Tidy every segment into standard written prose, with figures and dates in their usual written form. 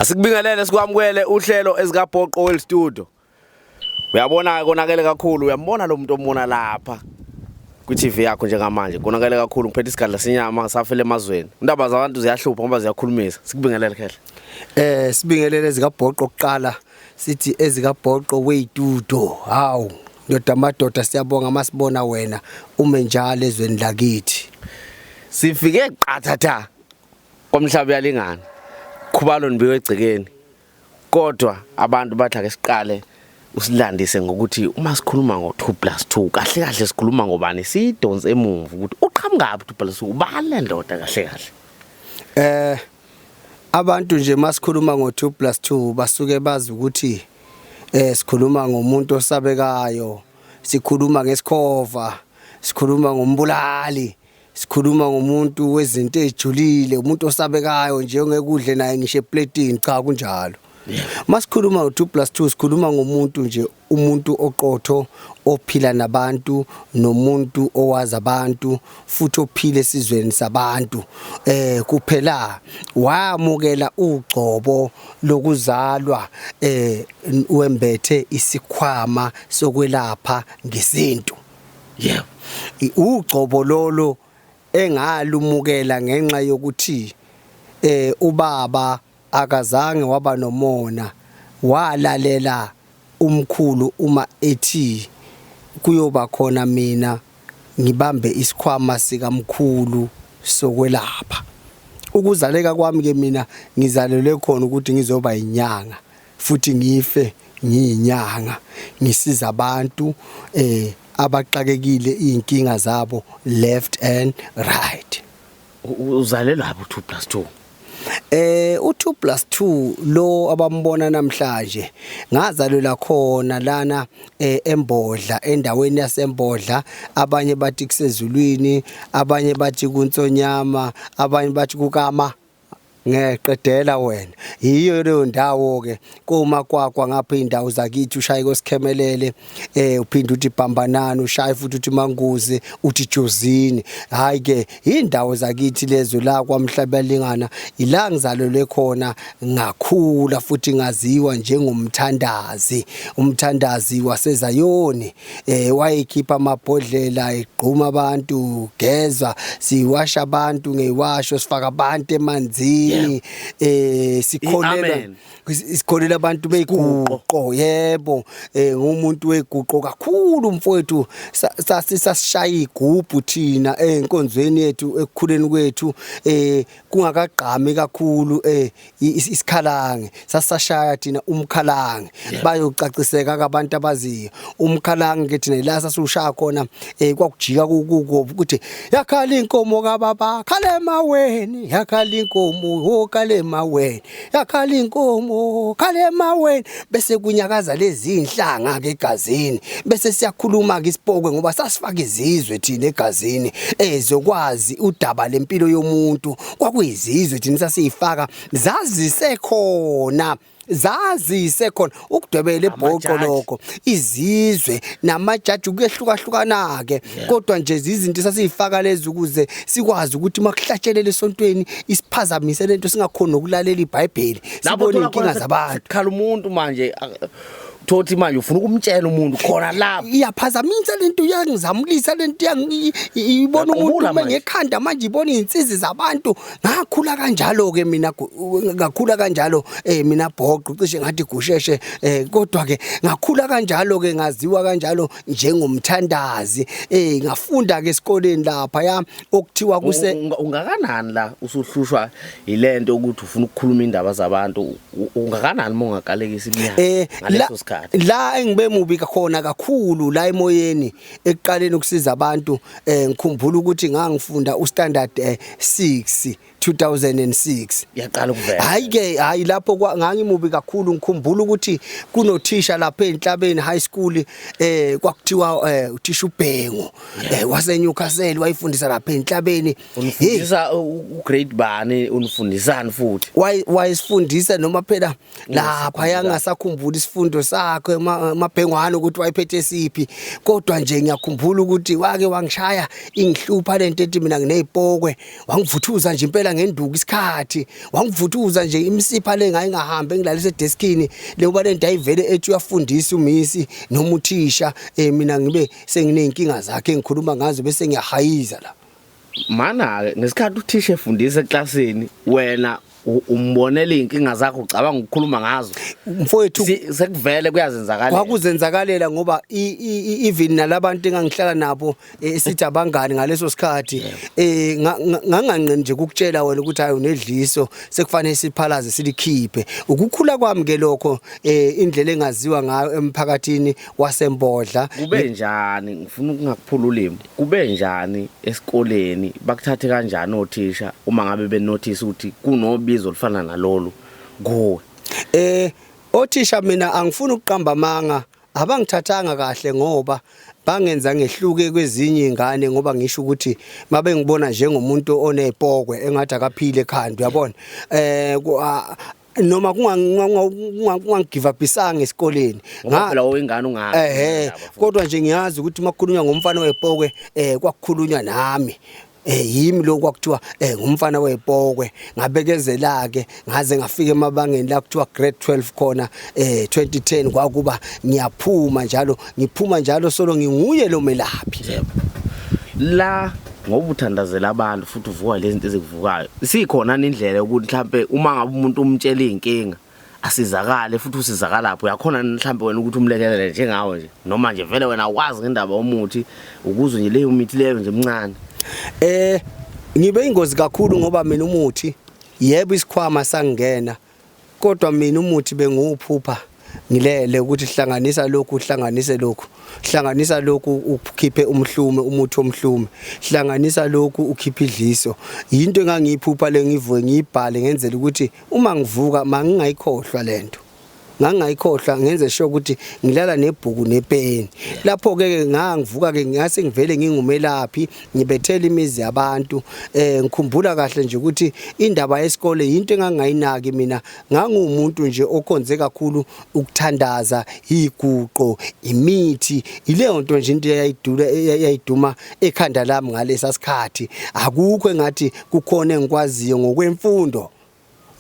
Asikubingelele sikwamukele uhlelo ezikabhoqo wel studio. Uyabona konakele kakhulu, uyambona lo muntu omona lapha ku TV yakho njengamanje. Konakele kakhulu ngiphethe isikadla senyama ngisafele emazweni. Indaba zabantu ziyahlupha ngoba ziyakhulumisa. Sikubingelele khehle. Sibingelele ezikabhoqo oqala sithi ezikabhoqo weitudo. Hawu, ndoda madoda siyabonga masibona wena ume njalo ezweni lakithi. Sifike qathatha komhlaba yalingana. Khubalo nibiwe egcekeni. Kodwa abantu bathi ake siqale usilandise ngokuthi uma sikhuluma ngo2+2 kahle kahle sikhuluma ngobani sidonse emuva ukuthi uqhamukapi 2+2 ubale ndoda kahle kahle. Abantu nje masikhuluma ngo2+2 basuke bazi ukuthi sikhuluma ngomuntu osabekayo, sikhuluma ngesikhova, sikhuluma ngombulali, sikhuluma ngomuntu wezinto ezijulile, umuntu osabekayo nje ongekudle naye ngisho eplatini, cha kunjalo. Masikhuluma ngo2+2 sikhuluma ngomuntu nje, umuntu oqotho ophila nabantu, nomuntu owazi abantu futhi ophile esizweni sabantu. Kuphela wamukela ugcobo lokuzalwa, wembethe isikhwama sokwelapha ngesintu. Yeah. Ugcobo lolo engalumukela ngenxa yokuthi ubaba akazange waba nomona, walalela umkhulu uma ethi kuyoba khona mina ngibambe isikhwama sikamkhulu sokwelapha. Ukuzaleka kwami ke mina ngizalelwe khona ukuthi ngizoba inyanga futhi ngife ngiyinyanga, ngisiza abantu abaqakekile inkinga zabo left and right. Uzalelwa lapho 2+2. U2+2 lo abambona namhlanje ngazalelwa khona lana eMbodla, endaweni yaseMbodla. Abanye bathi kusezulwini, abanye bathi kuNtsonyama, abanye bathi kukama ngeqedela wena. Yiyo leyo ndawo ke komakwakwa ngapha indawo zakithi, ushaye kosikhemelele, uphinde uthi Bhambanana, ushaye futhi uthi Manguzi, uthi Jozini. Hayi ke indawo zakithi lezo la kwaMhlaba yalingana, ila ngizalelwe khona ngakhula futhi ngaziwa njengomthandazi, umthandazi waseZayoni. Wayekhipha amabhodlela egquma abantu, gezwa, siwasha abantu ngeyiwasho, sifaka abantu emanzini. Sikholela abantu beguqo. Yebo, ngumuntu weguqo kakhulu umfowethu. Sasishaya igubhu thina enkonzweni yethu ekukhuleni kwethu, kungakagqami kakhulu isikhalange. Sasashaya thina umkhalange. Bayocaciseka abantu abaziyo umkhalange ke thina la sasushaya khona. Kwakujika ukuthi yakhala inkomo kababa, khala emaweni, yakhala inkomo khala emaweni, yakhala inkomo khala emaweni. Bese kunyakaza lezi inhlanga ke egazini, bese siyakhuluma ke isipokwe ngoba sasifaka izizwe thina egazini ezokwazi udaba lempilo yomuntu. Kwakuyizizwe thina sasifaka zazise khona ukudwebela ebhoqo lokho, izizwe namajaji kuyehlukahlukana ke. Kodwa nje izinto sasifaka lezi ukuze sikwazi ukuthi makuhlatshelele esontweni isiphazamise lento, singakhona ukulalela iBhayibheli, sibone inkinga zabantu. Khala umuntu manje thothi manje ufuna ukumtshela umuntu khona lapha iyaphazamisa lento, yangizamulisa lento, ibona umuntu ngekhanda manje, ibona izinsizi zabantu. Ngakhula kanjalo ke mina, ngakhula kanjalo mina bhoqo cishe ngathi gusheshe, kodwa ke ngakhula kanjalo ke, ngaziwa kanjalo njengomthandazi. Ngafunda ke esikoleni lapha ya okuthiwa ungakanani la usuhlushwa ilento ukuthi ufuna ukukhuluma indaba zabantu. Ungakanani mongagalekisa iminyaka ngaleso sikhathi? La engibe mubi khona kakhulu la emoyeni ekuqaleni ukusiza abantu. Ngikhumbula ukuthi ngangifunda uStandard 6 2006. Yaqala ukuvela. Hayi ke, hayi lapho ngangimubi kakhulu. Ngikhumbula ukuthi kunothisha lapha eNhlabeni High School, kwakuthiwa uthisha uBhengu, waseNewcastle, wayifundisa lapha eNhlabeni. Unifundisa ugrade bani, unifundisani futhi? Wayisifundisa noma phela lapha yangasakhumbula isifundo sakhe maBhengwana ukuthi wayephethe siphi. Kodwa nje ngiyakhumbula ukuthi wake wangishaya ingihlupha lento ethi mina nginezipokwe, wangivuthuza nje impela ngifika ngenduku isikhathi wangivuthuza nje imsipha le ngayihambe ngilalise edeskini lekuba lento ayivele ethi uyafundisa umisi noma uthisha mina ngibe sengineyinkinga zakhe engikhuluma ngazo bese ngiyahayiza la. Mana ngesikhathi uthisha efundisa eklasini wena umbonela inkinga zakho ucabanga ukukhuluma ngazo mfowethu sekuvele kuyazenzakalela kwakuzenzakalela ngoba even nalabantu engangihlala nabo sithi abangani ngaleso sikhathi nganganqe nje ukukutshela wena ukuthi hayi unedliso sekufanele siphalaze silikhiphe ukukhula kwami ke lokho indlela engaziwa ngayo emphakathini wasembodla. Kube njani ngifuna ukungakuphula ulimi kube njani esikoleni bakuthathe kanjani othisha uma ngabe benotice ukuthi kunobizo olufana nalolu kuwe? Othisha mina angifuni ukuqamba amanga abangithathanga kahle ngoba bangenza ngehluke kwezinye ingane ngoba ngisho ukuthi mabe ngibona njengomuntu onezipokwe engathi akaphile ekhanda uyabona noma kungangigive up isanga esikoleni phela oyingane ungazi kodwa nje ngiyazi ukuthi makukhulunywa ngomfana wezipokwe kwakukhulunywa nami yimi lo kwakuthiwa ngumfana wezipokwe ngabekezela ke ngaze ngafika emabangeni la kuthiwa grade 12 khona 2010 kwakuba ngiyaphuma njalo ngiphuma njalo solo nginguye lo melaphi la ngoba uthandazela abantu futhi uvuka lezi zinto ezikuvukayo sikhona indlela ukuthi mhlambe uma ngabe umuntu umtshela inkinga asizakale futhi usizakala lapho uyakhona mhlambe wena ukuthi umlekelele njengawe nje noma nje vele wena akwazi ngendaba umuthi ukuzwe nje leyo mithi leyo nje emncane. Ngibe ingozi kakhulu ngoba mina umuthi yebo isikhwama sangena kodwa mina umuthi benguphupha ngilele ukuthi hlanganisa lokhu uhlanganise lokhu hlanganisa lokhu ukhiphe umhlume umuthi omhlume hlanganisa lokhu ukhiphe idliso into engangiyiphupha le ngivuke ngiyibhale ngenzela ukuthi uma ngivuka mangingayikhohlwa lento ngangayikhohlwa ngenze sure ukuthi ngilala nebhuku nepeni lapho ke ngangivuka ke ngase ngivele ngingumelaphi ngibethela imizi yabantu ngikhumbula kahle nje ukuthi indaba yesikole into engangayinaki mina ngangumuntu nje okhonze kakhulu ukuthandaza iguqo imithi ileyo nto nje into eyayiduma ekhanda lami ngalesa sikhathi akukho engathi kukhona engikwaziyo ngokwemfundo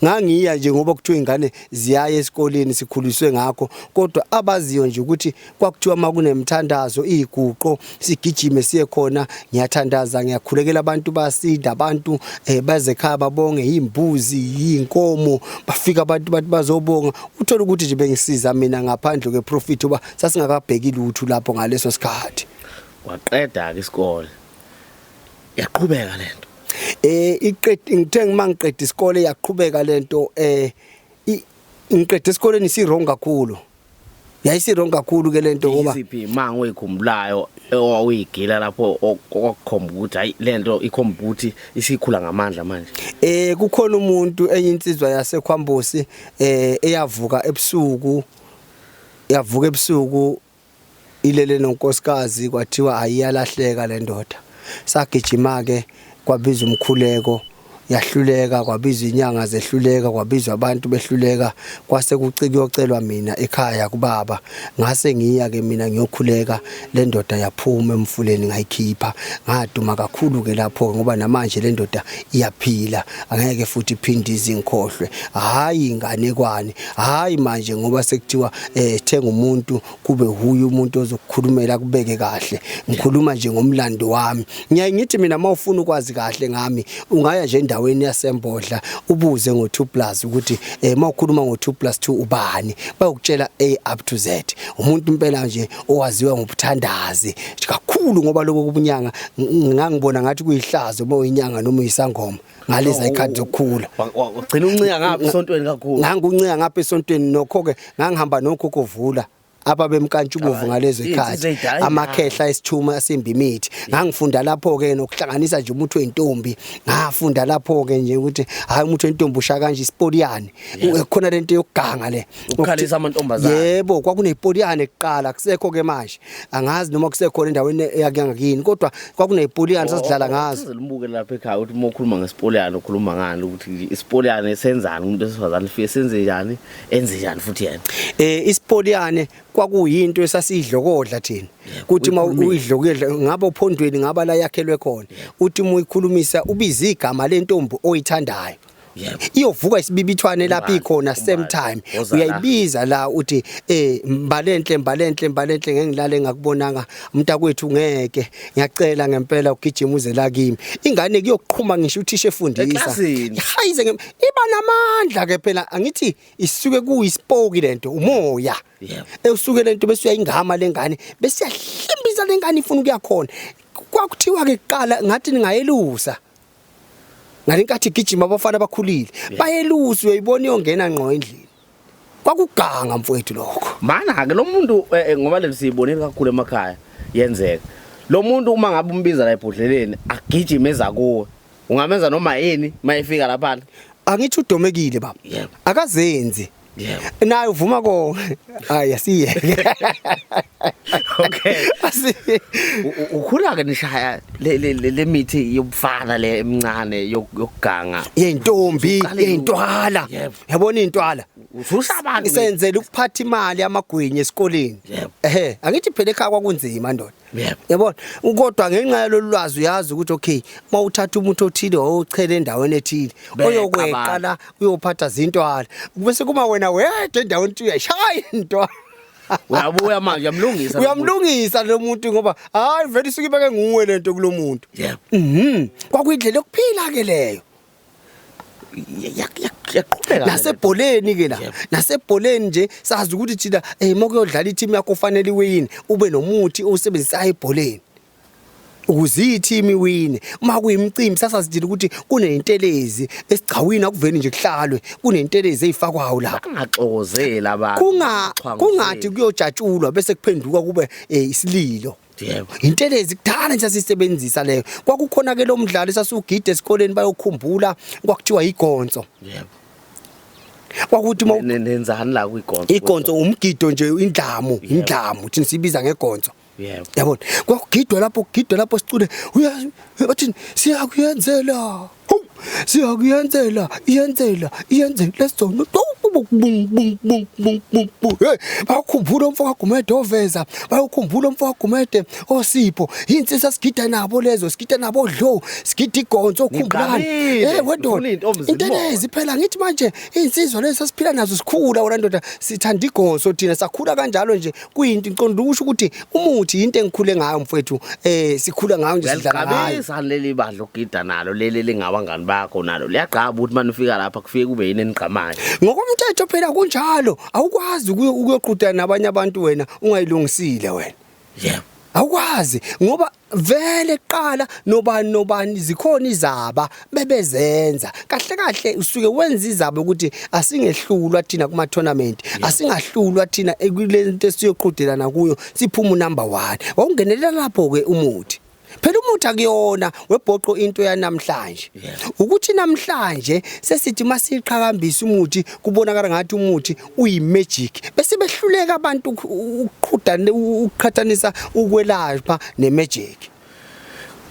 ngangiya nje ngoba kuthiwa ingane ziyaya esikoleni sikhuliswe ngakho kodwa abaziyo nje ukuthi kwakuthiwa makunemthandazo iguqo sigijime siye khona ngiyathandaza ngiyakhulekela abantu basinda abantu bazekhaya babonge imbuzi inkomo bafika abantu bathi bazobonga uthola ukuthi nje bengisiza mina ngaphandle kweprofit uba sasingakabheki lutho lapho ngaleso sikhathi waqeda ke isikole yaqhubeka lento ngithe mangiqeda isikole yaqhubeka lento ngiqeda esikoleni sirong kakhulu yayisirong kakhulu ke lento ngoba isiphi mango oyikhumbulayo owawuyigila lapho okukhomba ukuthi hayi lento ikhomba ukuthi isikhula ngamandla manje kukhona umuntu enye insizwa yasekhwambosi eyavuka ebusuku ilele nonkosikazi kwathiwa ayiyalahleka le ndoda sagijima ke kwabiza umkhuleko yahluleka kwabiza inyanga zehluleka kwabizwa abantu behluleka kwase kucikiyocelwa mina ekhaya kubaba ngase ngiya ke mina ngiyokhuleka le ndoda yaphuma emfuleni ngayikhipha ngaduma kakhulu ke lapho ngoba namanje le ndoda iyaphila angeke futhi iphinde izingkhohlwe hayi inganekwane hayi manje ngoba sekuthiwa thenga umuntu kube huye umuntu ozokukhulumela kubeke kahle ngikhuluma nje ngomlando wami ngiyayithi mina mawufuna ukwazi kahle ngami ungaya nje endaweni yasembodla ubuze ngo2+ ukuthi mawukhuluma ngo2+2 ubani bayokutshela A up to Z umuntu impela nje owaziwa ngobuthandazi kakhulu ngoba lokho kubunyanga ngangibona ngathi kuyihlazo moyinyanga noma uyisangoma ngaleza ikhadi zokukhula ugcina uncinga ngapha esontweni kakhulu nganguncinga ngapha esontweni nokho ke ngangihamba nokhokho vula ababemkantshubovu ngalezo ikhathi amakhehla esithuma simbimithi ngangifunda lapho ke nokuhlanganisa nje umuntu wentombi ngafunda lapho ke nje ukuthi hayi umuntu wentombi usha kanje isporiyane khona lento yokuganga le ukukhalisa amantombazana yebo kwakunesporiyane kuqala kusekho ke manje angazi noma kusekhona endaweni yakangakini kodwa kwakunesporiyane sasidlala ngazo sizelibuke lapha ekhaya ukuthi uma ukhuluma ngesporiyane ukhuluma ngani ukuthi isporiyane senzani umuntu esifazane ufike senze njani enze njani futhi yena isporiyane kwakuyinto esasiyidlokodla thina kuthi uma uyidlokela ngabe uphondweni ngaba la yakhelwe khona uthi uma uyikhulumisa ubiza igama lentombi oyithandayo iyovuka isibibithwane lapha ikhona same time uyayibiza la uthi mbalenhle ngengilale ngakubonanga umntakwethu ngeke ngiyacela ngempela ugijima uze la kimi ingane kuyoqhuma ngisho uthisha efundisa hayize iba namandla ke phela angithi isuke kuyispoki lento umoya usuke lento bese uyayingama lengane bese yahlimbiza lengane ifuna ukuyakhona kwakuthiwa ke kuqala ngathi ningayelusa ngalenkathi gijima abafana abakhulile bayelusa uyayibona iyongena ngqo endlini kwakuganga mfowethu lokho mana ke lo muntu ngoba lesibonile kakhulu emakhaya yenzeka lo muntu uma ngabe umbiza la ebhodleleni agijima eza kuwe ungamenza noma yini mayifika lapha angithi udomekile baba akazenzi naye uvuma ko hayi asiyeke okay ukhula ke nishaya le mithi yobufana le emncane yokuganga yentombi yentwala yabona intwala ususa abantu isenzele ukuphatha imali amagwinya esikoleni angithi phela ekhaya kwakunzima ndoda yabona kodwa ngenxa yalolwazi uyazi ukuthi okay mawuthatha umuntu othile ochele endaweni ethile oyokweqala uyophatha zintwala bese kuma wena wedwa endaweni uyashaya intwala uyabuya manje uyamlungisa lo muntu ngoba hayi vele isuke ibeke nguwe lento kulomuntu kwakuyindlela yokuphila ke leyo yaqhubeka nasebholeni ke la nasebholeni nje sazi ukuthi thina mokuyodlala i-team yakho fanele iwini ube nomuthi osebenzisayo ebholeni ukuze i-team iwine uma kuyimicimbi sasazidila ukuthi kunentelezi esigcawini akuveni nje kuhlalwe kunentelezi ezifakwayo lapha kungaxokozela abantu kungathi kuyojatshulwa bese kuphenduka kube isililo intelezi kudala nje sasisebenzisa leyo kwakukhona ke lo mdlalo sasugide esikoleni bayokhumbula kwakuthiwa igonso kwakuthi nenzani la kwigonso igonso umgido nje indlamu thina sibiza ngegonso yabona kwakugidwa lapho sicule bathi siyakuyenzela lesizona bakukhumbula umfoko Gumede oveza bayokhumbula umfoko Gumede osipho insisa sigida nabo lezo sigida nabo dlo sigida igonso okhumbulana wedwa intelezi phela ngithi manje insizwa lezi sasiphila nazo sikhula wona ndoda sithanda igonso thina sakhula kanjalo nje kuyinto iqonda ukusho ukuthi umuthi into engikhule ngayo mfowethu sikhula ngayo nje sidlala ngayo leli badla ukugida nalo leli lingabangani bakho nalo liyagqaba ukuthi manufika lapha kufike kube yini eniqhamayo ngokomthetho phela kunjalo awukwazi ukuyoqhudana nabanye abantu wena ungayilungisile wena awukwazi ngoba vele qala nobani zikhona izaba bebezenza kahle usuke wenza izaba ukuthi asingehlulwa thina kuma tournament asingahlulwa thina ekulento esiyoqhudelana kuyo siphuma number 1 wawungenelela lapho ke umuthi phela umuthi akuyona webhoqo into yanamhlanje ukuthi namhlanje sesithi masiqhakambisa umuthi kubonakala ngathi umuthi uyimagic bese behluleka abantu ukuqhathanisa ukwelapha nemagic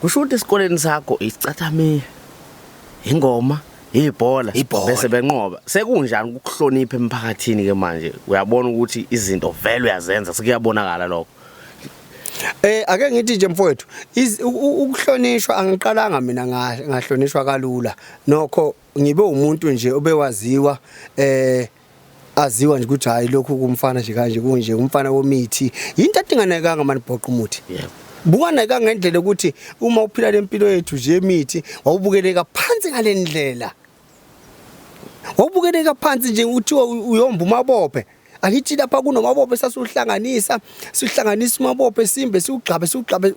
kusho ukuthi esikoleni sakho isicathame ingoma ibhola bese benqoba sekunjani ukuhlonipha emphakathini ke manje uyabona ukuthi izinto vele uyazenza sekuyabonakala lokho ake ngithi nje mfowethu ukuhlonishwa angiqalanga mina ngahlonishwa kalula nokho ngibe umuntu nje obewaziwa aziwa nje ukuthi hayi lokhu kumfana nje kanje kunje umfana womithi into adinganekanga manibhoqa umuthi bukaneka ngendlela ukuthi uma uphila lempilo yethu nje emithi wawubukeleka phansi ngalendlela wawubukeleka phansi nje uthi uyomba umabophe akithi lapha kunomabophe sasuhlanganisa umabophe simbe siugqabe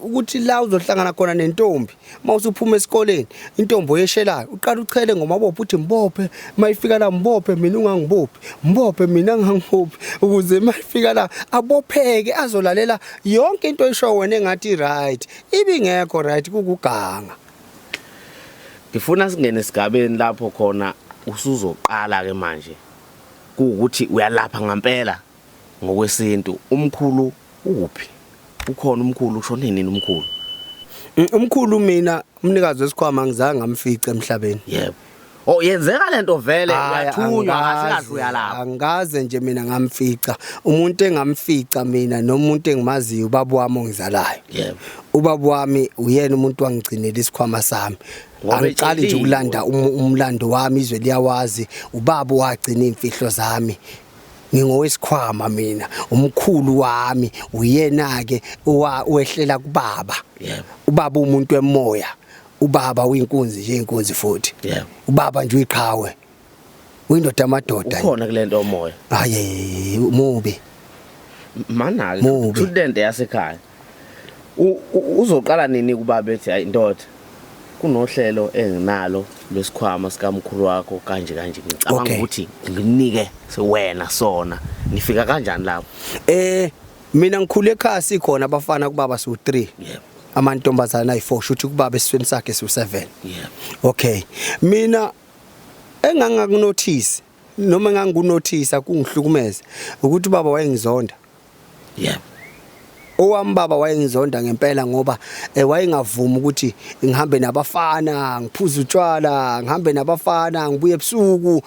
ukuthi la uzohlangana khona nentombi mawusuphuma esikoleni intombi oyeshelayo uqala uchele ngomabophe uthi mbophe mayifika la mbophe mina ungangibophi mbophe mina ngangibophi ukuze mayifika la abopheke azolalela yonke into esho wena engathi right ibingekho right kukuganga ngifuna singene esigabeni lapho khona usuzoqala ke manje ukuthi uyalapha ngempela ngokwesintu umkhulu uphi ukhona umkhulu ushone nini umkhulu umkhulu mina umnikazi wesikhwama ngizange ngamfica emhlabeni yebo Oh yenzeka lento vele uyathunywa kahle kahle uyalapha. Angikaze nje mina ngamfica umuntu engamfica mina nomuntu engimaziyo ubaba wami ongizalayo. Yebo. Ubaba wami uyena umuntu wangigcinela isikhwama sami. Angiqali nje ukulanda umlando wami izwe liyawazi ubaba wagcina imfihlo zami. Ngingowesikhwama mina umkhulu wami uyena ke wehlela kubaba. Yebo. Ubaba umuntu wemoya. Ubaba uyinkunzi nje inkunzi futhi. Yebo. Ubaba nje uyiqhawe. Uyindoda amadoda. Ukhona kulento omoya. Hayi mubi. Mana ke student yasekhaya. Uzoqala nini kubaba ethi hayi indoda kunohlelo enginalo lesikhwama sikamkhulu wakho kanje ngicabanga ukuthi nginike sewena sona nifika kanjani lapho? Mina ngikhule ekhaya sikhona abafana kubaba so3. Yebo. Amantombazana ayi4 shuthi kubaba esifeni sakhe so7. Yebo. Okay. Mina engangakunotice noma engangunotice akungihlukumeze ukuthi baba wayengizonda. Yebo. Owami baba wayengizonda ngempela ngoba wayengavuma ukuthi ngihambe nabafana ngiphuza utshwala ngihambe nabafana ngibuye ebusuku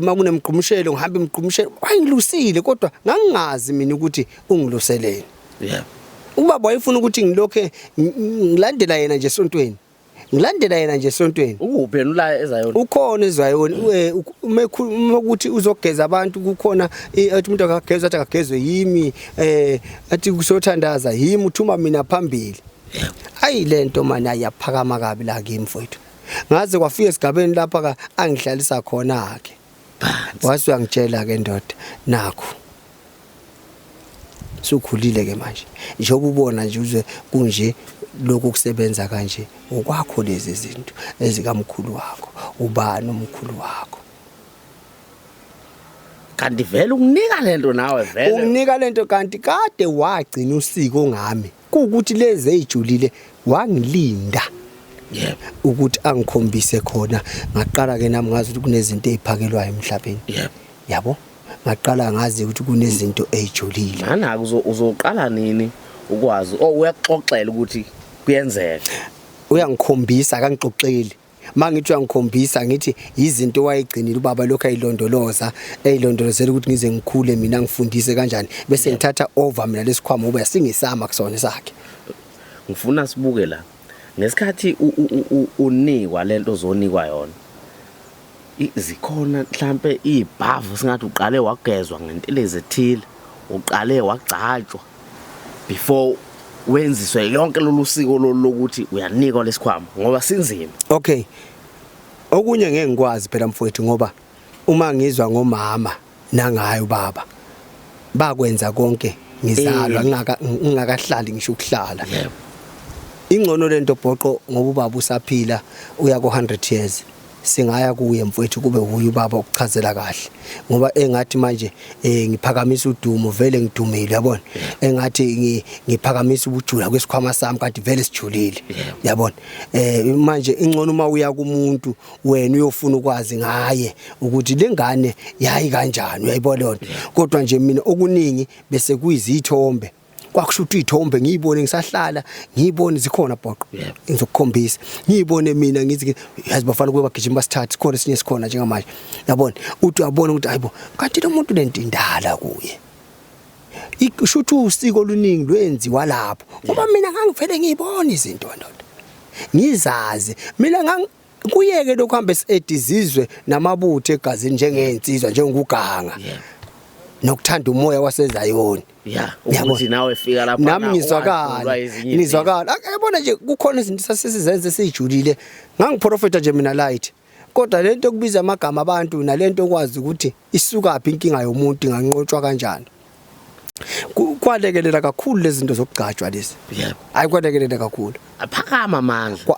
makunemgqumshelo ngihambe emgqumshelo wayengilusile kodwa ngangingazi mina ukuthi ungiluseleni. Yebo. Ubaba wayefuna ukuthi ngilokhe ngilandela yena nje esontweni. Ngilandela yena nje esontweni. Ukuphi yena ula ezayona? Ukhona ezayona ukuthi uzogeza abantu kukhona athi umuntu akagezwe athi akagezwe yimi athi kusothandaza yimi uthuma mina phambili. Hayi lento manje ayaphakama kabi la kimi mfowethu. Ngaze kwafika esigabeni lapha ka angihlalisa khona ke. Wase uyangitshela ke ndoda nakho. Sukhulile ke manje. Njengoba ubona nje uze kunje lokho kusebenza kanje ukwakho lezi zinto ezikamkhulu wakho ubani umkhulu wakho kanti vele ukunika lento nawe vele unginika lento kanti kade wagcina usiko ngami kuukuthi lezi ejulile wangilinda yebo ukuthi angikhombise khona ngaqala ke nami ngazi ukuthi kunezinto eziphakelwayo emhlabeni yebo yabo ngaqala ngazi ukuthi kunezinto ejulile mana uzoqala nini ukwazi uyaxoxela ukuthi kuyenzeka uyangikhombisa akangixoxeli mangithi uyangikhombisa ngithi izinto wayegcinile ubaba lokho ayilondoloza eyilondolozela ukuthi ngize ngikhule mina ngifundise kanjani bese ngithatha over mina lesikhwama ube singisama kusona sakhe ngifuna sibuke la ngesikhathi unikwa lento ozonikwa yona zikhona mhlambe izibhavu singathi uqale wagezwa ngentelezi ethile uqale wagcatshwa before wenziswe yonke lolusiko lokuthi uyanikwa lesikhwama ngoba sinzima. Okay. Okunye ngeke ngikwazi phela mfowethu ngoba uma ngizwa ngomama nangayo baba bakwenza konke ngizalwa ngingakahlali ngisho ukuhlala. Yebo. Ingcono lento bhoqo ngoba ubaba usaphila uya ku 100 years. Singaya kuye mfowethu kube huye ubaba ukuchazela kahle ngoba engathi manje ngiphakamisa udumo vele ngidumile yabona engathi ngiphakamisa ubujula kwesikhwama sami kanti vele sijulile yabona manje ingcono uma uya kumuntu wena uyofuna ukwazi ngaye ukuthi lengane yayi kanjani uyayibona lonto kodwa nje mina okuningi bese kuyizithombe kwakushuthi izithombe ngiyibone ngisahlala ngiyibone zikhona bhoqo ngizokukhombisa ngiyibone mina ngithi yazi bafana kube bagijima basithatha khona sinye sikhona njengamanje yabona uthi uyabona ukuthi hayibo kanti lo muntu lento indala kuye ikushuthi usiko oluningi lwenziwa lapho ngoba mina ngangivele ngiyibona izinto ndoda ngizazi mina kuyeke lokho hambe edizizwe namabutho egazini njengensizwa njenguganga nokuthanda umoya wasezayoni ukuthi nawe fika lapha nami ngizwakala yabona nje kukhona izinto sasizenze sejulile ngangiprofeta nje mina light kodwa lento kubiza amagama abantu nalento okwazi ukuthi isuka phi inkinga yomuntu inganqotshwa kanjani kwalekelela kakhulu lezi zinto zokugcatshwa lezi hayi kwalekelela kakhulu aphakama amandla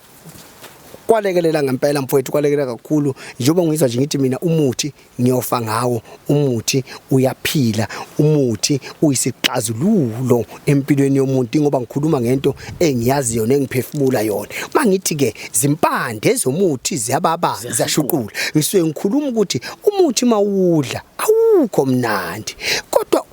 kwalekelela ngempela mfowethu kwalekelela kakhulu njengoba ngizwa nje ngithi mina umuthi ngiyofa ngawo umuthi uyaphila umuthi uyisixazululo empilweni yomuntu ngoba ngikhuluma ngento engiyaziyo nengiphefumula yona mangithi ke zimpande ezomuthi ziyababaza ziyashuqula ngisuke ngikhuluma ukuthi umuthi mawudla awukho mnandi kodwa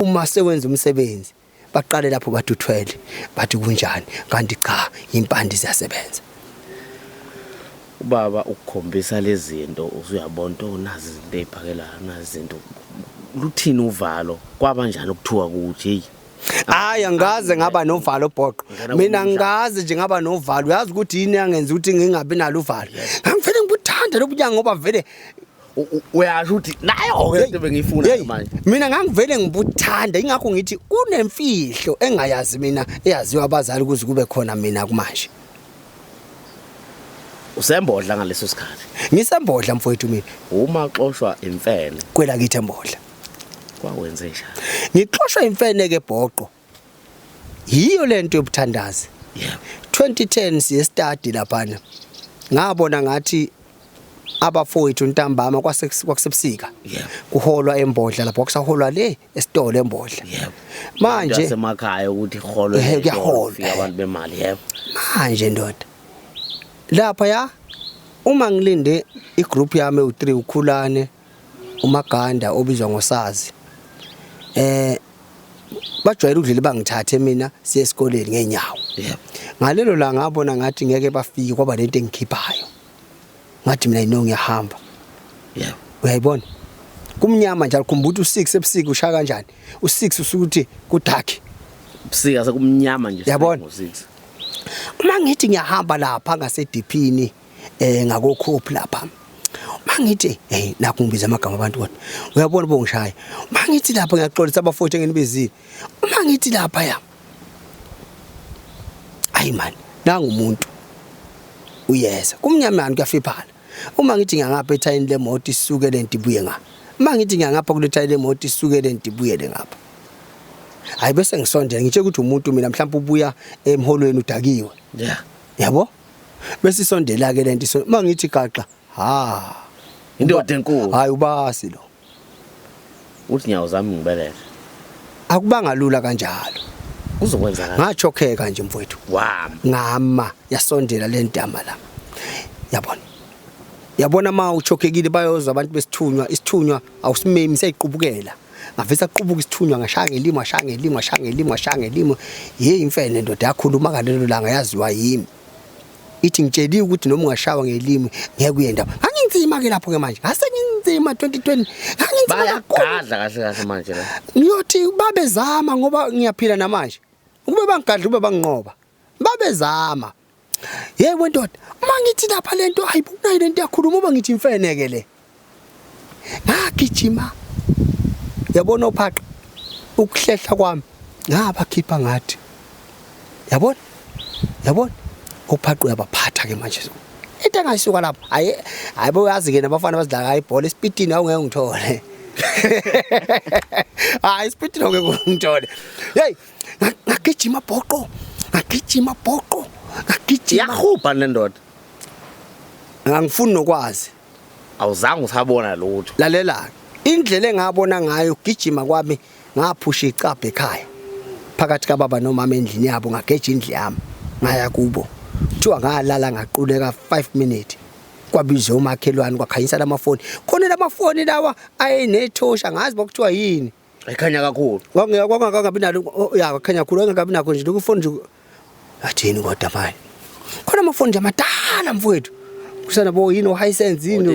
uma sewenza umsebenzi baqale lapho bathi uthwele bathi kunjani kanti cha impande ziyasebenza ubaba ukukhombisa lezi zinto usuyabona nazi izinto eziphakelayo nazi izinto luthini uvalo kwabanjani ukuthiwa kuthi hey hayi angaze ngaba novalo bhoqo mina ngaze nje ngaba novalo uyazi ukuthi yini yangenza ukuthi ngingabi nalo uvalo ngivele ngibuthanda lobunyanga ngoba vele uyasho ukuthi nayo ke into bengifuna manje mina ngangivele ngibuthanda ingakho ngithi kunemfihlo engayazi mina eyaziwa abazali ukuze kube khona mina kumanje usembodla ngaleso sikhathi ngisembodla mfowethu mina uma xoshwa imfene kwela kithi embodla kwawenze njani ngixoshwa imfene ke bhoqo yiyo lento yobuthandazi yebo 2010 siye study lapha ngabona ngathi abafowethu ntambama kwakusebusika yebo kuholwa embodla lapho kusaholwa le esitolo embodla yebo manje yasemakhaya ukuthi iholwe kuyaholwa abantu bemali yebo manje ndoda lapha ya uma ngilinde igroup yami u3 ukhulane uMaganda obizwa ngosazi bajwayele ukudlela bangithathe mina siye esikoleni ngenyawo yebo ngalelo la ngabona ngathi ngeke bafike kwaba lento engikhiphayo ngathi mina ino ngiyahamba yebo uyayibona kumnyama njalo khumbuthi u6 ebusika ushaya kanjani u6 usukuthi kudark ubusika sekumnyama nje yabona ngo6 uma ngithi ngiyahamba lapha ngaseDiphini ngakokhophi lapha mangithi nakho ngibiza amagama abantu kodwa uyabona bongishaya mangithi lapha ngiyaxolisa abafowethu enginibizile uma ngithi lapha ya ayi man nanga umuntu uyeza kumnyamani kuyafiphala uma ngithi ngiyangapha ethayini lemoto isuke lento ibuye ngapha uma ngithi ngiyangapha kule thayini lemoto isuke lento ibuyele ngapha hayi bese ngisondela ngitshe ukuthi umuntu mina mhlawumbe ubuya emholweni udakiwe yeah yabo bese isondela ke lento mangithi gaqa indoda enkulu hayi ubasi lo uthi nyawo zami ngibelele akubanga lula kanjalo uzokwenza kanjani ngachokheka nje mfowethu wami ngama yasondela lentama la yabona ma uchokhekile bayozwa abantu besithunywa isithunywa awusimemi seyiqubukela ngavesa qubuka isithunywa ngashaya ngelimo ye imfene ndoda yakhuluma ngalelo langa yaziwa yimi ithi ngitsheliwe ukuthi noma ungashawa ngelimi ngeke uyenda ngangizima ke lapho ke manje ngase ngizima 2020 bayagadla kahle manje la ngiyothi babezama ngoba ngiyaphila namanje ukube bangigadla ube banginqoba babezama yebo ndoda mangithi lapha lento hayibunayi lento yakhuluma uba ngithi imfeneke le ngagijima yabona uphaqa ukuhlehla kwami ngabakhipha ngathi yabona uphaqa uyabaphatha ke manje into engayisuka lapho hayibo uyazi ke nabafana bazidlala ibhola ispeedini awungeke ngithole hayi ispeedini awungeke ngithole hey ngagijima bhoqo yahuba lendoda ngangifuni nokwazi awuzange usabona lutho lalela indlela engabona ngayo ugijima kwami ngaphusha icaphe ekhaya phakathi kababa nomama endlini yabo ngageja indlu yami ngaya kubo kuthiwa ngalala ngaquleka 5 minutes kwabizwa umakhelwane kwakhanyisa lamafoni khona lamafoni lawa ayenethosha ngazi bakuthiwa yini ekhanya kakhulu kwangakabi nalo ya kwakhanya kakhulu engakabi nakho nje lokufoni nje athini kodwa manje khona amafoni nje amadala mfowethu kusana bo yini oHisense yini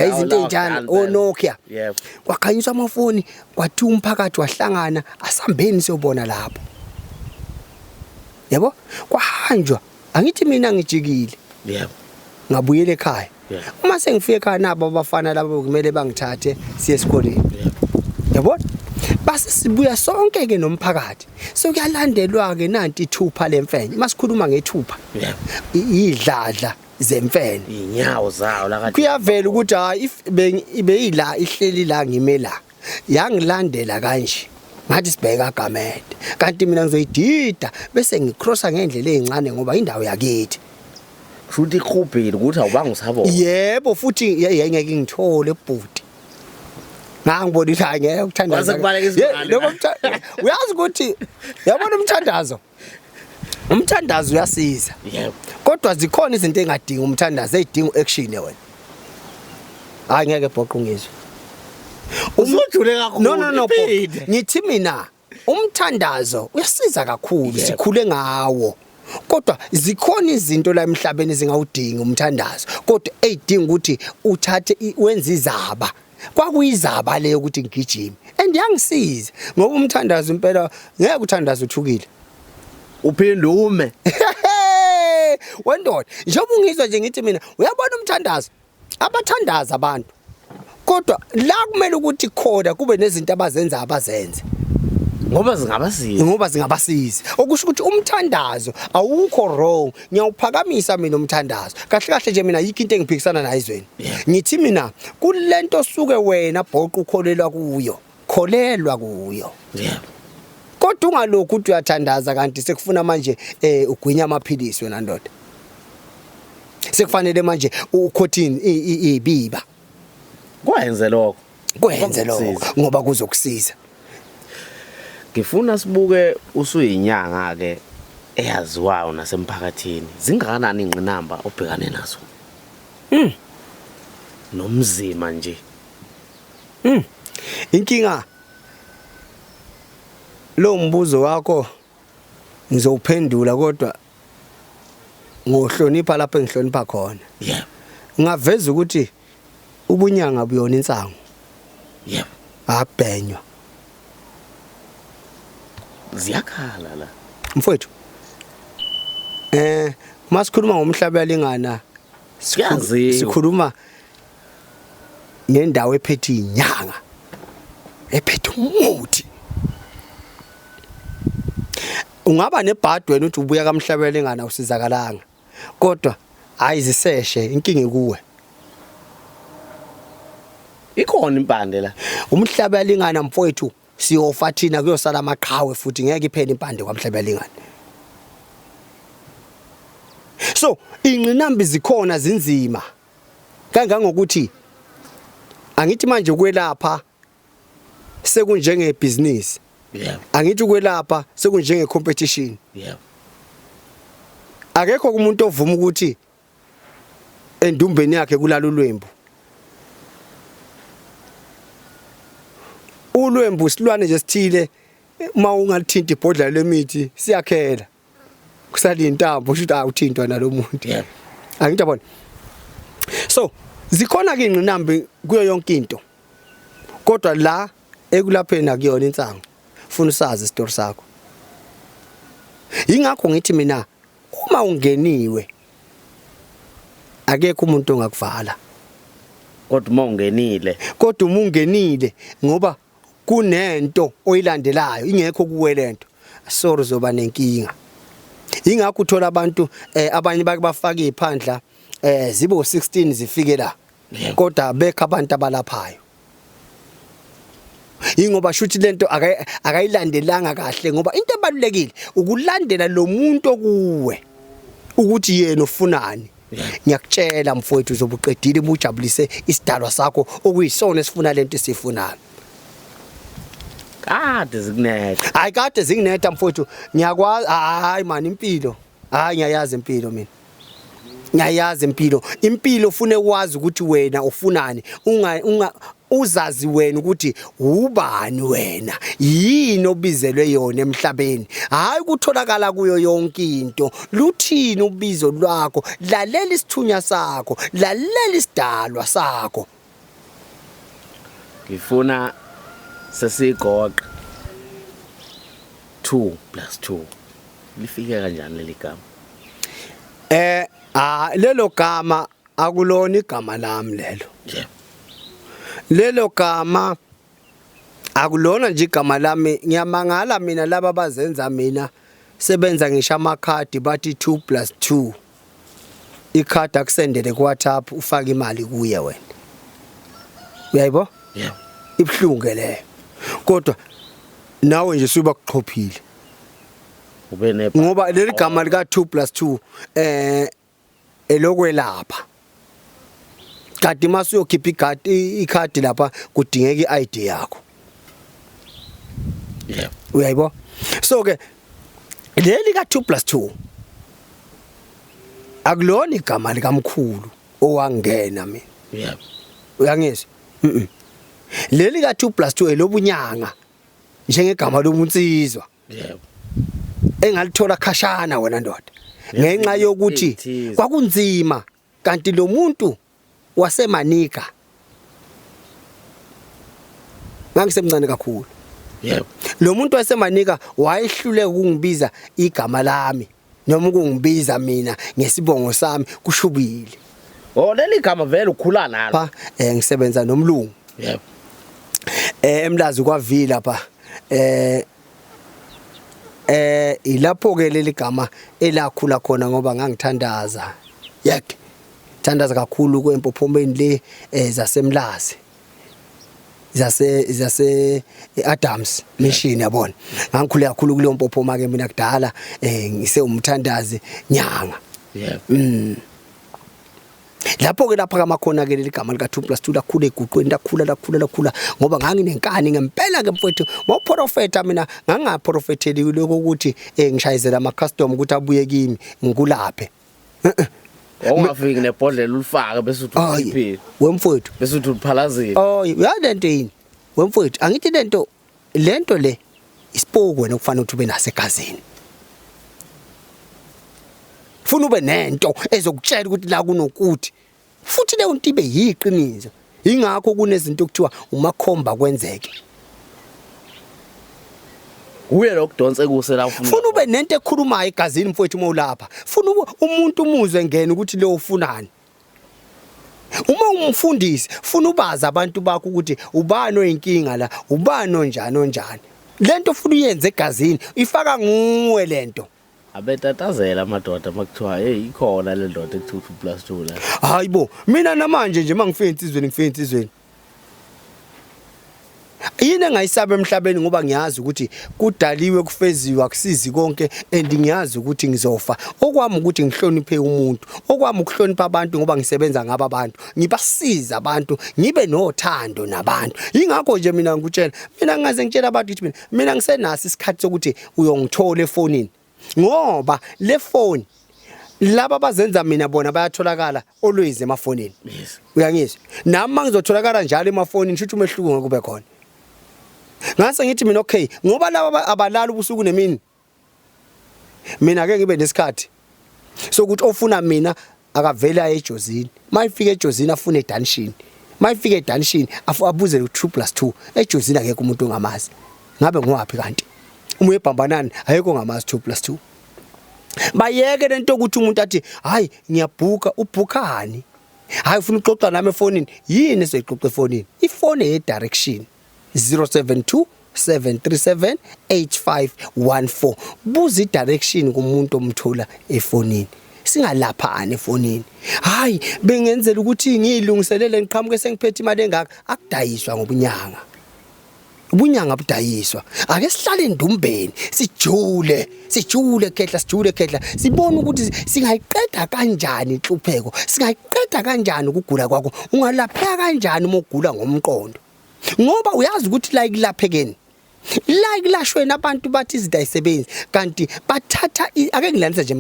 izinto enjani oNokia yebo kwakhanyiswa amafoni kwathi umphakathi wahlangana asambeni siyobona lapho yabo kwahanjwa angithi mina ngijikile yebo ngabuyela ekhaya uma sengifike ekhaya nabo abafana labo kumele bangithathe siye esikoleni yabo base sibuya sonke ke nomphakathi sokuyalandelwa ke nanti ithupha lemfenye masikhuluma ngethupha idladla zemfene inyawo zawo la kade kuyavela ukuthi hayi ibeyila ihleli la ngimela yangilandela kanje ngathi sibheka Gamede kanti mina ngizoyidida bese ngicrossa ngendlela ezincane ngoba indawo yakithi futhi ikhubhile ukuthi awubanga usabona yebo futhi ngeke ngithole ebhuti ngangibona ukuthi hayi ngeke ukuthandaza uyazi ukuthi yabona umthandazo uyasiza yebo kodwa zikhona izinto engadingi umthandazo ezidinga action wena hayi ngeke bhoqo ngizwe uzojule kakhulu no ngithi mina umthandazo uyasiza kakhulu sikhule ngawo kodwa zikhona izinto la emhlabeni ezingawudinga umthandazo kodwa eyidinga ukuthi uthathe wenze izaba kwakuyizaba leyo ukuthi ngigijime and yangisiza ngoba umthandazo impela ngeke uthandaze uthukile uphinde ume wendoda njengoba ungizwa nje ngithi mina uyabona umthandazo abathandaza abantu kodwa la kumele ukuthi khona kube nezinto abazenza abazenze ngoba zingabasiza okusho ukuthi umthandazo awukho wrong ngiyawuphakamisa mina umthandazo kahle kahle nje mina yikho into engiphikisana nayo izweni ngithi mina kulento suke wena bhoqa ukholelwa kuyo kodwa ungalokhu uthi uyathandaza kanti sekufuna manje ugwinya amaphilisi wena ndoda sekufanele manje ukhothini ibiba kwenze lokho ngoba kuzokusiza. Ngifuna sibuke usuyinyanga ke eyaziwayo nasemphakathini zingakanani ingqinamba obhekane nazo nomzima nje inkinga lo mbuzo wakho ngizowuphendula kodwa ngohlonipha lapho engihlonipha khona ngaveza ukuthi ubunyanga buyona insango abhenywa ziyakhala la mfowethu masikhuluma ngomhlaba yalingana sikhuluma nendawo ephethe inyanga ephethe umuthi ungaba nebhadi wena uthi ubuya kamhlaba yalingana usizakalanga kodwa ayiziseshe inkinga kuwe ikhona impande la umhlaba yalingana mfowethu siyofa thina kuyosala amaqhawe futhi ngeke iphele impande kwamhlaba yalingana so ingqinambi zikhona zinzima kangangokuthi angithi manje ukwelapha sekunjenge business angithi ukwelapha sekunjenge competition akekho umuntu ovuma ukuthi endumbeni yakhe kulala ulwembu ulwembu silwane nje sithile mawungalithinta ibhodla lemithi siyakhela kusali intambo usho ukuthi awuthintwa nalomuntu angithi yabona so zikhona ke ingqinambi kuyo yonke into kodwa la ekulapheni akuyona insango ufuna usazi isitori sakho ingakho ngithi mina uma ungeniwe akekho umuntu ongakuvala kodwa uma ungenile ngoba kunento oyilandelayo ingekho kuwe lento sorry zoba nenkinga ingakho uthola abantu abanye bakubafaka iphandla zibo 16 zifike la kodwa bekho abantu abalaphayo ingoba shuthi lento akayilandelanga kahle ngoba into ebalulekile ukulandela lo muntu okuwe ukuthi yena ufunani ngiyakutshela mfowethu uzobuqedile ubujabulise isidalwa sakho okuyisona esifuna lento esifunayo kade zikunetha mfowethu ngiyakwazi hayi man impilo ngiyayazi impilo mina ngiyayazi impilo ufune ukwazi ukuthi wena ufunani uzazi wena ukuthi ubani wena yini obizelwe yona emhlabeni hayi kutholakala kuyo yonke into luthini ubizo lwakho lalela isithunya sakho lalela isidalwa sakho ngifuna sesigoqa 2+2 lifike kanjani leli gama lelo gama akulona igama lami lelo lelo gama akulona nje igama lami ngiyamangala mina laba bazenza mina sebenza ngisho amakhadi bathi 2+2 ikhadi akusendele ku WhatsApp ufaka imali kuye wena uyayibo ibhlunge leyo kodwa nawe nje suba kuxhophile ngoba leli gama lika 2+2 elokwelapha kade masuyokhipha ikhadi lapha kudingeka iID yakho uyayibo so ke leli ka 2+2 akulona igama likamkhulu owangena mina uyangizwa leli ka 2+2 elobunyanga njengegama lomunsizwa engalithola khashana wena ndoda ngenxa yokuthi kwakunzima kanti lo muntu wasemanika ngangisemncane kakhulu. Yebo. Lo muntu wasemanika wayehlule ukungibiza igama lami noma ukungibiza mina ngesibongo sami kushubile. Oh leli gama vele ukhula nalo. Pa ngisebenza nomlungu. Yebo. Emlazi kwaVila pa ilapho ke leli gama elakhula khona ngoba ngangithandaza. Yeke. Thandaza kakhulu kwempophomeni le zasemlazi. Zase Adams mission yabona. Ngangikhule kakhulu kuleyo mpophoma ke mina kudala ngise umthandazi nyanga. Yebo. Lapho ke lapha kamakhona ke leli gama lika 2+2 lakhula eguqweni lakhula ngoba nganginenkani ngempela ke mfowethu mawuprofeta mina ngangaprofetheli lokho ukuthi ngishayizela ama custom ukuthi abuye kimi ngikulaphe. Ongafiki nebhodlela ulifaka bese uthi uphile. Wemfowethu Bese uthi uphalazile. Oh uyalento yini wemfowethu angithi lento le ispoke wena kufanele ukuthi ube naso egazini. Ufuna ube nento ezokutshela ukuthi la kunokuthi futhi leyo nto ibe yiqiniso. Ingakho kunezinto okuthiwa umakhomba kwenzeke. Uye lokudonse kuse la ufuna. Funa ube nento ekhulumayo egazini mfowethu mawulapha. Funa umuntu umuzwe ngene ukuthi lo ufunani. Uma umfundisi funa ubaza abantu bakho ukuthi ubani oyinkinga la, ubani onjani. Lento ufuna uyenze egazini ifaka nguwe lento. Abetatazela amadoda makuthiwa hey ikhona le ndoda ekuthiwa 2+2 la. Hayibo mina namanje nje mangifika insizweni. Yini engayisaba emhlabeni ngoba ngiyazi ukuthi kudaliwe kufeziwe akusizi konke and ngiyazi ukuthi ngizofa. Okwami ukuthi ngihloniphe umuntu, okwami ukuhlonipha abantu ngoba ngisebenza ngaba abantu, ngibasiza abantu, ngibe nothando nabantu. Ingakho nje mina ngikutshela, mina ngaze ngitshela abantu ukuthi mina ngisenaso isikhathi sokuthi uyongithola efonini. Ngoba le phone laba bazenza mina bona bayatholakala always emafonini. Yes. Uyangizwa? Nami ngizotholakala njalo emafonini shuthi umehluko ngekube khona. Ngase ngithi mina okay ngoba laba abalala ubusuku nemini. Mina ke ngibe nesikhathi sokuthi ofuna mina akavela ejozini. Mayifika ejozini afune edanishini. Mayifika edanishini abuze u2+2 ejozini akekho umuntu ongamazi. Ngabe ngwapi kanti? Uma uyebhambanani ayekho ngamazi 2+2. Bayeke lento ukuthi umuntu athi hayi ngiyabhuka ubhukani. Hayi ufuna uxoxa nami efonini. Yini esexoxa efonini? Ifone ye direction 072 737 8514. Buza i-direction kumuntu omthola efonini. Singalaphani efonini. Hayi bengenzela ukuthi ngiyilungiselele ngiqhamuke sengiphethe imali engaka akudayiswa ngobunyanga. Ubunyanga budayiswa. Ake sihlale endumbeni sijule khehla sibone ukuthi singayiqeda kanjani inhlupheko, singayiqeda kanjani ukugula kwakho, ungalapheka kanjani uma ugula ngomqondo. Ngoba uyazi ukuthi la ikulaphekeni la ikulashweni abantu bathi izinto ayisebenzi kanti bathatha ake ngilandisa nje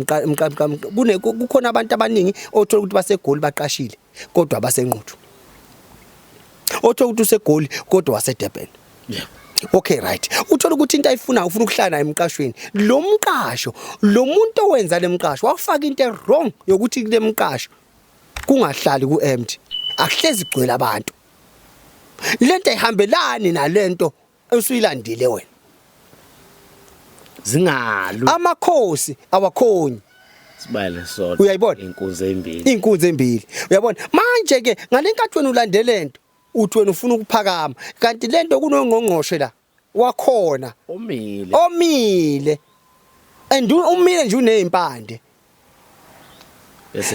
kukhona abantu abaningi othola ukuthi basegoli baqashile kodwa basenquthu, othola ukuthi usegoli kodwa waseDurban. Yeah. Okay right. Uthola ukuthi into ayifuna ufuna ukuhlala emqashweni. Lo mqasho, lo muntu owenza lemqasho wafaka into wrong yokuthi kule mqasho kungahlali kuempty. Akuhlezi igcwele abantu. Lento ayihambelani nalento usuyilandile wena. Zingalu. Amakhosi awakhonyi. Sibale sona. Uyayibona? Inkunzi embili. Uyabona? Manje ke ngalenkathi wena ulande lento uthi wena ufuna ukuphakama kanti lento kunongqongqoshe la wakhona omile and umile nje uneimpande.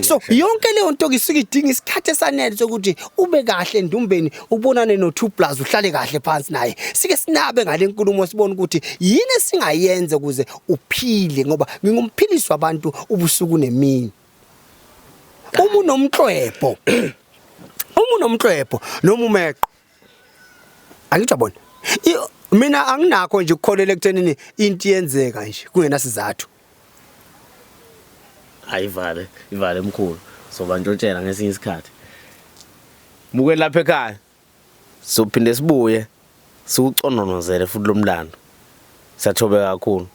So yonke leyo nto kisuke idinga isikhathi esanele sokuthi ube kahle endumbeni ubonane no2+ uhlale kahle phansi naye sike sinabe ngale nkulumo sibone ukuthi yini singayenza ukuze uphile ngoba ngingumphilisi wabantu ubusuku nemini. Unomtlwebo noma umeqo angijabona mina anginakho nje ukukholela ekuthenini into yenzeka nje kungena sizathu. Ayivale mkhulu sobanjotshela ngesinye isikhathi muke lapha ekhaya sophinde sibuye sikucononozele futhi lomlando siyathobeka kakhulu.